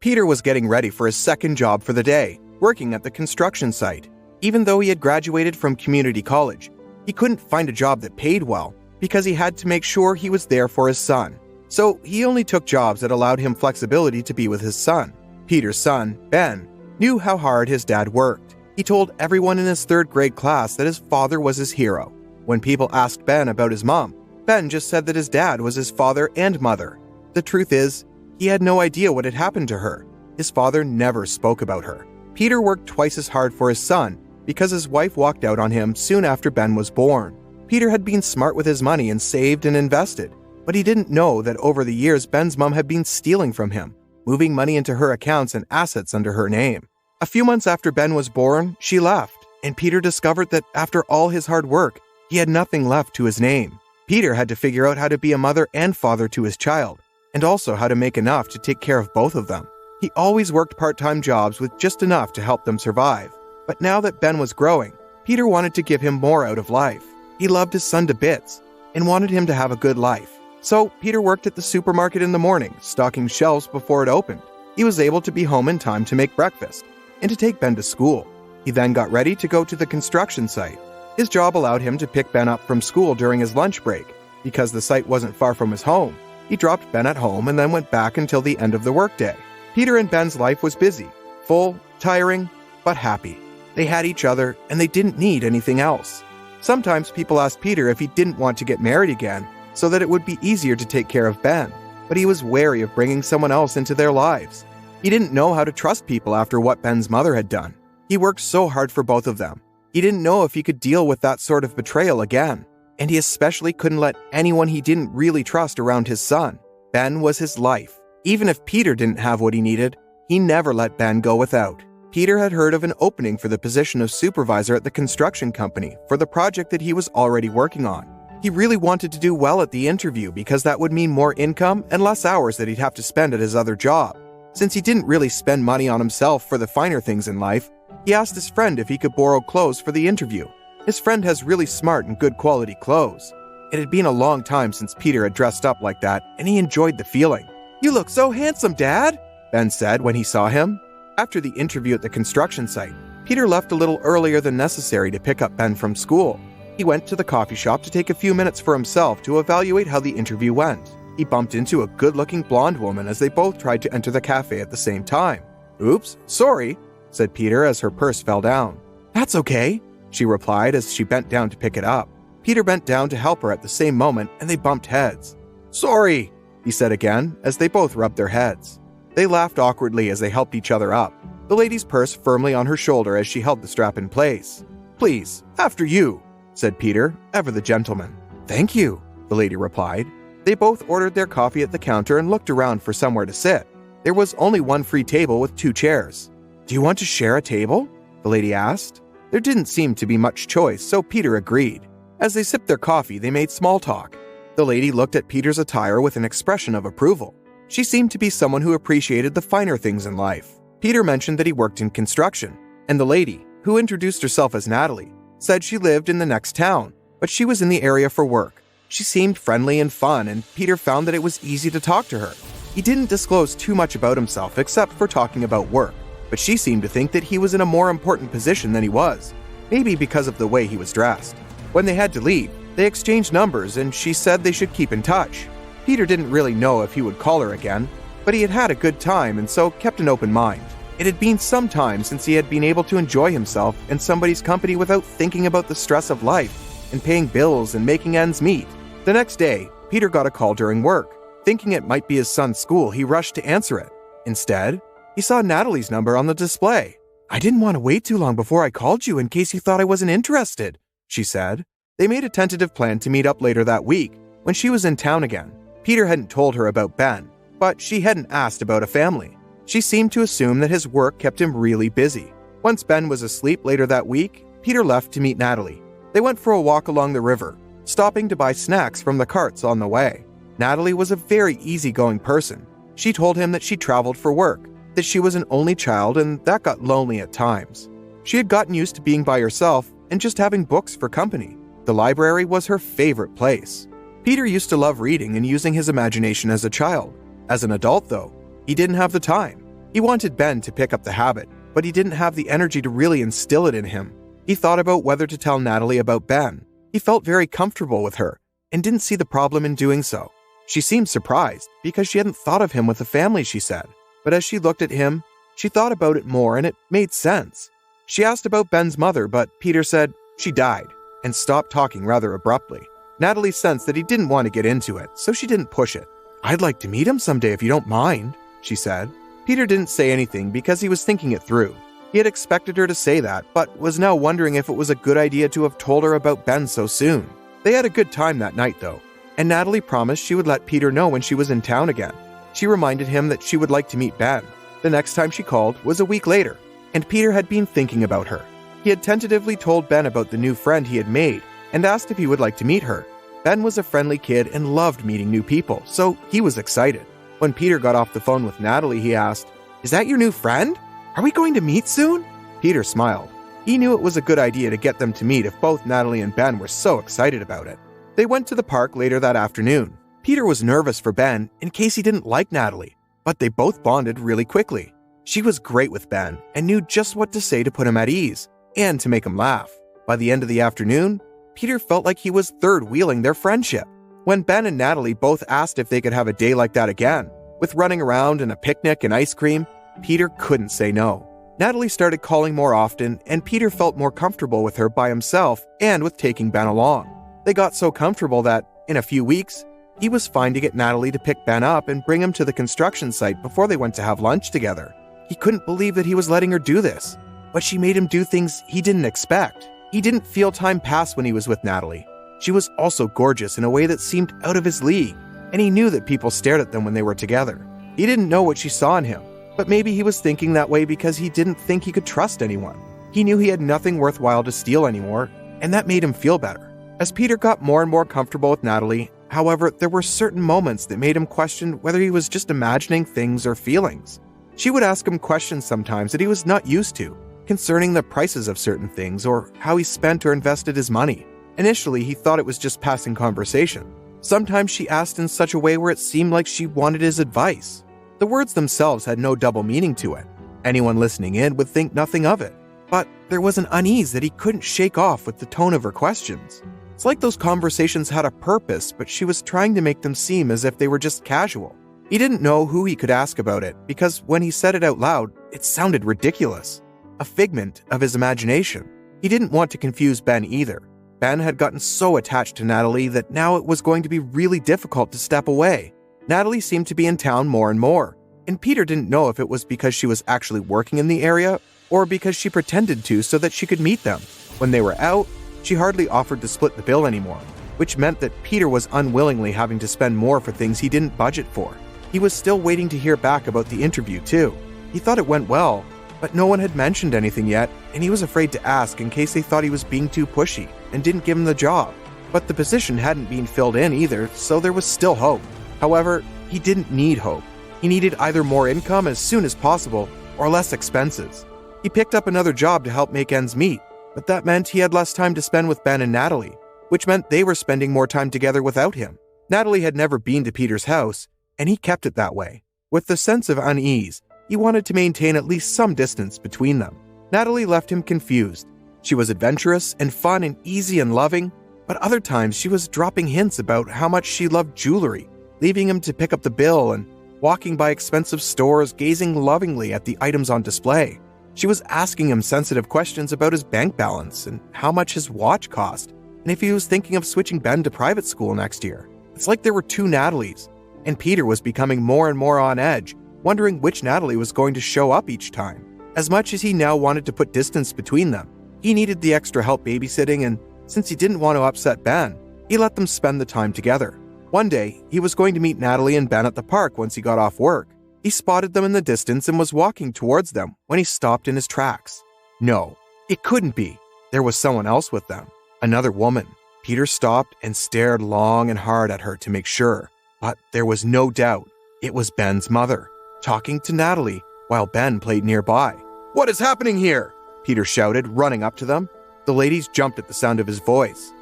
Peter was getting ready for his second job for the day, working at the construction site. Even though he had graduated from community college, he couldn't find a job that paid well because he had to make sure he was there for his son. So he only took jobs that allowed him flexibility to be with his son. Peter's son, Ben, knew how hard his dad worked. He told everyone in his third grade class that his father was his hero. When people asked Ben about his mom, Ben just said that his dad was his father and mother. The truth is, he had no idea what had happened to her. His father never spoke about her. Peter worked twice as hard for his son because his wife walked out on him soon after Ben was born. Peter had been smart with his money and saved and invested, but he didn't know that over the years Ben's mom had been stealing from him, moving money into her accounts and assets under her name. A few months after Ben was born, she left, and Peter discovered that after all his hard work, he had nothing left to his name. Peter had to figure out how to be a mother and father to his child, and also how to make enough to take care of both of them. He always worked part-time jobs with just enough to help them survive. But now that Ben was growing, Peter wanted to give him more out of life. He loved his son to bits and wanted him to have a good life. So Peter worked at the supermarket in the morning, stocking shelves before it opened. He was able to be home in time to make breakfast and to take Ben to school. He then got ready to go to the construction site. His job allowed him to pick Ben up from school during his lunch break. Because the site wasn't far from his home, he dropped Ben at home and then went back until the end of the workday. Peter and Ben's life was busy, full, tiring, but happy. They had each other and they didn't need anything else. Sometimes people asked Peter if he didn't want to get married again so that it would be easier to take care of Ben, but he was wary of bringing someone else into their lives. He didn't know how to trust people after what Ben's mother had done. He worked so hard for both of them. He didn't know if he could deal with that sort of betrayal again, and he especially couldn't let anyone he didn't really trust around his son. Ben was his life. Even if Peter didn't have what he needed, he never let Ben go without. Peter had heard of an opening for the position of supervisor at the construction company for the project that he was already working on. He really wanted to do well at the interview because that would mean more income and less hours that he'd have to spend at his other job. Since he didn't really spend money on himself for the finer things in life, he asked his friend if he could borrow clothes for the interview. His friend has really smart and good quality clothes. It had been a long time since Peter had dressed up like that, and he enjoyed the feeling. "You look so handsome, Dad," Ben said when he saw him. After the interview at the construction site, Peter left a little earlier than necessary to pick up Ben from school. He went to the coffee shop to take a few minutes for himself to evaluate how the interview went. He bumped into a good-looking blonde woman as they both tried to enter the cafe at the same time. "Oops, sorry," said Peter as her purse fell down. "That's okay," she replied as she bent down to pick it up. Peter bent down to help her at the same moment and they bumped heads. "Sorry," he said again as they both rubbed their heads. They laughed awkwardly as they helped each other up, the lady's purse firmly on her shoulder as she held the strap in place. "Please, after you," said Peter, ever the gentleman. "Thank you," the lady replied. They both ordered their coffee at the counter and looked around for somewhere to sit. There was only one free table with 2 chairs. "Do you want to share a table?" the lady asked. There didn't seem to be much choice, so Peter agreed. As they sipped their coffee, they made small talk. The lady looked at Peter's attire with an expression of approval. She seemed to be someone who appreciated the finer things in life. Peter mentioned that he worked in construction, and the lady, who introduced herself as Natalie, said she lived in the next town, but she was in the area for work. She seemed friendly and fun, and Peter found that it was easy to talk to her. He didn't disclose too much about himself except for talking about work, but she seemed to think that he was in a more important position than he was, maybe because of the way he was dressed. When they had to leave, they exchanged numbers and she said they should keep in touch. Peter didn't really know if he would call her again, but he had had a good time and so kept an open mind. It had been some time since he had been able to enjoy himself in somebody's company without thinking about the stress of life and paying bills and making ends meet. The next day, Peter got a call during work. Thinking it might be his son's school, he rushed to answer it. Instead, he saw Natalie's number on the display. "I didn't want to wait too long before I called you in case you thought I wasn't interested," she said. They made a tentative plan to meet up later that week when she was in town again. Peter hadn't told her about Ben, but she hadn't asked about a family. She seemed to assume that his work kept him really busy. Once Ben was asleep later that week, Peter left to meet Natalie. They went for a walk along the river, stopping to buy snacks from the carts on the way. Natalie was a very easygoing person. She told him that she traveled for work, that she was an only child and that got lonely at times. She had gotten used to being by herself and just having books for company. The library was her favorite place. Peter used to love reading and using his imagination as a child. As an adult, though, he didn't have the time. He wanted Ben to pick up the habit, but he didn't have the energy to really instill it in him. He thought about whether to tell Natalie about Ben. He felt very comfortable with her and didn't see the problem in doing so. She seemed surprised because she hadn't thought of him with a family, she said. But as she looked at him, she thought about it more and it made sense. She asked about Ben's mother, but Peter said she died and stopped talking rather abruptly. Natalie sensed that he didn't want to get into it, so she didn't push it. "I'd like to meet him someday if you don't mind," she said. Peter didn't say anything because he was thinking it through. He had expected her to say that, but was now wondering if it was a good idea to have told her about Ben so soon. They had a good time that night, though, and Natalie promised she would let Peter know when she was in town again. She reminded him that she would like to meet Ben. The next time she called was a week later, and Peter had been thinking about her. He had tentatively told Ben about the new friend he had made and asked if he would like to meet her. Ben was a friendly kid and loved meeting new people, so he was excited. When Peter got off the phone with Natalie, he asked, "Is that your new friend? Are we going to meet soon?" Peter smiled. He knew it was a good idea to get them to meet if both Natalie and Ben were so excited about it. They went to the park later that afternoon. Peter was nervous for Ben in case he didn't like Natalie, but they both bonded really quickly. She was great with Ben and knew just what to say to put him at ease and to make him laugh. By the end of the afternoon, Peter felt like he was third-wheeling their friendship. When Ben and Natalie both asked if they could have a day like that again, with running around and a picnic and ice cream, Peter couldn't say no. Natalie started calling more often, and Peter felt more comfortable with her by himself and with taking Ben along. They got so comfortable that, in a few weeks, he was fine to get Natalie to pick Ben up and bring him to the construction site before they went to have lunch together. He couldn't believe that he was letting her do this, but she made him do things he didn't expect. He didn't feel time pass when he was with Natalie. She was also gorgeous in a way that seemed out of his league, and he knew that people stared at them when they were together. He didn't know what she saw in him, but maybe he was thinking that way because he didn't think he could trust anyone. He knew he had nothing worthwhile to steal anymore, and that made him feel better. As Peter got more and more comfortable with Natalie, however, there were certain moments that made him question whether he was just imagining things or feelings. She would ask him questions sometimes that he was not used to, concerning the prices of certain things or how he spent or invested his money. Initially, he thought it was just passing conversation. Sometimes she asked in such a way where it seemed like she wanted his advice. The words themselves had no double meaning to it. Anyone listening in would think nothing of it. But there was an unease that he couldn't shake off with the tone of her questions. It's like those conversations had a purpose, but she was trying to make them seem as if they were just casual. He didn't know who he could ask about it, because when he said it out loud, it sounded ridiculous. A figment of his imagination. He didn't want to confuse Ben either. Ben had gotten so attached to Natalie that now it was going to be really difficult to step away. Natalie seemed to be in town more and more, and Peter didn't know if it was because she was actually working in the area or because she pretended to so that she could meet them. When they were out, she hardly offered to split the bill anymore, which meant that Peter was unwillingly having to spend more for things he didn't budget for. He was still waiting to hear back about the interview too. He thought it went well, but no one had mentioned anything yet, and he was afraid to ask in case they thought he was being too pushy and didn't give him the job. But the position hadn't been filled in either, so there was still hope. However, he didn't need hope. He needed either more income as soon as possible or less expenses. He picked up another job to help make ends meet, but that meant he had less time to spend with Ben and Natalie, which meant they were spending more time together without him. Natalie had never been to Peter's house, and he kept it that way. With the sense of unease, he wanted to maintain at least some distance between them. Natalie left him confused. She was adventurous and fun and easy and loving, but other times she was dropping hints about how much she loved jewelry, leaving him to pick up the bill and walking by expensive stores, gazing lovingly at the items on display. She was asking him sensitive questions about his bank balance and how much his watch cost, and if he was thinking of switching Ben to private school next year. It's like there were two Natalies, and Peter was becoming more and more on edge, wondering which Natalie was going to show up each time. As much as he now wanted to put distance between them, he needed the extra help babysitting, and since he didn't want to upset Ben, he let them spend the time together. One day, he was going to meet Natalie and Ben at the park once he got off work. He spotted them in the distance and was walking towards them when he stopped in his tracks. No, it couldn't be. There was someone else with them. Another woman. Peter stopped and stared long and hard at her to make sure. But there was no doubt. It was Ben's mother, talking to Natalie while Ben played nearby. "What is happening here?" Peter shouted, running up to them. The ladies jumped at the sound of his voice.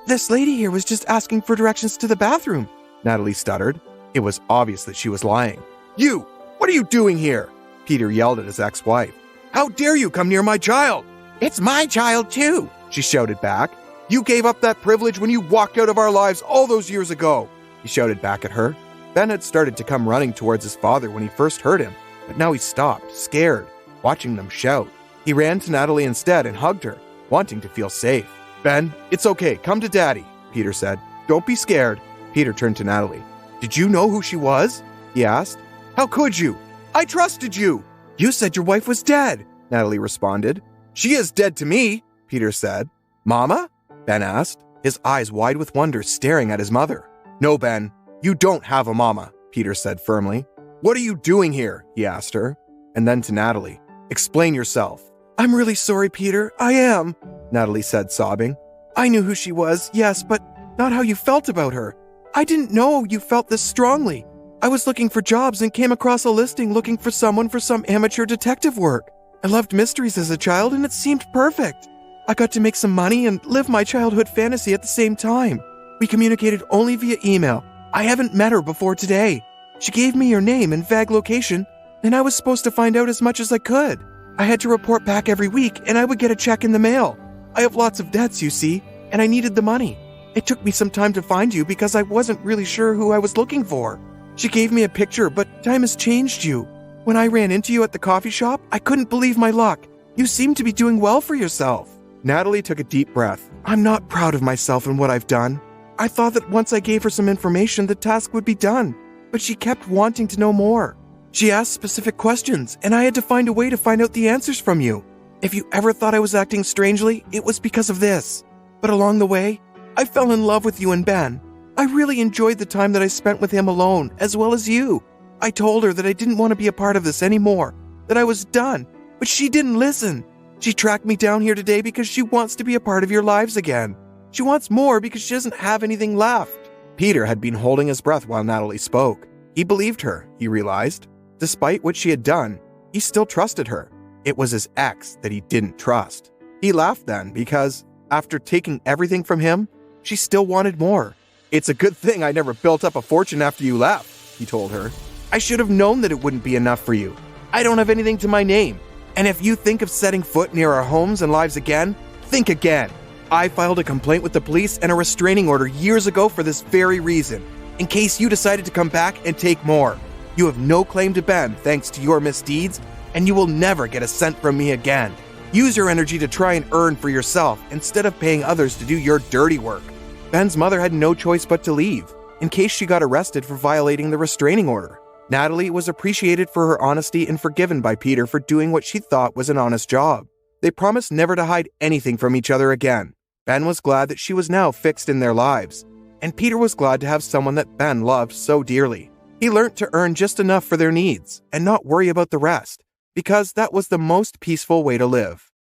This lady here was just asking for directions to the bathroom," Natalie stuttered. It was obvious that she was lying. "You! What are you doing here?" Peter yelled at his ex-wife. "How dare you come near my child?" "It's my child too," she shouted back. "You gave up that privilege when you walked out of our lives all those years ago," he shouted back at her. Ben had started to come running towards his father when he first heard him, but now he stopped, scared, watching them shout. He ran to Natalie instead and hugged her, wanting to feel safe. "Ben, it's okay, come to Daddy," Peter said. "Don't be scared." Peter turned to Natalie. "Did you know who she was?" he asked. "How could you? I trusted you." "You said your wife was dead," Natalie responded. "She is dead to me," Peter said. "Mama?" Ben asked, his eyes wide with wonder staring at his mother. "No, Ben, you don't have a mama," Peter said firmly. "What are you doing here?" he asked her. And then to Natalie, "Explain yourself." "I'm really sorry, Peter, I am," Natalie said, sobbing. "I knew who she was, yes, but not how you felt about her. I didn't know you felt this strongly. I was looking for jobs and came across a listing looking for someone for some amateur detective work. I loved mysteries as a child and it seemed perfect. I got to make some money and live my childhood fantasy at the same time. We communicated only via email. I haven't met her before today. She gave me your name and vague location, and I was supposed to find out as much as I could. I had to report back every week and I would get a check in the mail. I have lots of debts, you see, and I needed the money. It took me some time to find you because I wasn't really sure who I was looking for. She gave me a picture, but time has changed you. When I ran into you at the coffee shop, I couldn't believe my luck. You seem to be doing well for yourself." Natalie took a deep breath. "I'm not proud of myself and what I've done. I thought that once I gave her some information, the task would be done, but she kept wanting to know more. She asked specific questions, and I had to find a way to find out the answers from you. If you ever thought I was acting strangely, it was because of this. But along the way, I fell in love with you and Ben. I really enjoyed the time that I spent with him alone, as well as you. I told her that I didn't want to be a part of this anymore, that I was done, but she didn't listen. She tracked me down here today because she wants to be a part of your lives again. She wants more because she doesn't have anything left." Peter had been holding his breath while Natalie spoke. He believed her, he realized. Despite what she had done, he still trusted her. It was his ex that he didn't trust. He laughed then because, after taking everything from him, she still wanted more. "It's a good thing I never built up a fortune after you left," he told her. "I should have known that it wouldn't be enough for you. I don't have anything to my name. And if you think of setting foot near our homes and lives again, think again. I filed a complaint with the police and a restraining order years ago for this very reason, in case you decided to come back and take more. You have no claim to Ben thanks to your misdeeds, and you will never get a cent from me again. Use your energy to try and earn for yourself instead of paying others to do your dirty work." Ben's mother had no choice but to leave, in case she got arrested for violating the restraining order. Natalie was appreciated for her honesty and forgiven by Peter for doing what she thought was an honest job. They promised never to hide anything from each other again. Ben was glad that she was now fixed in their lives, and Peter was glad to have someone that Ben loved so dearly. He learned to earn just enough for their needs and not worry about the rest, because that was the most peaceful way to live.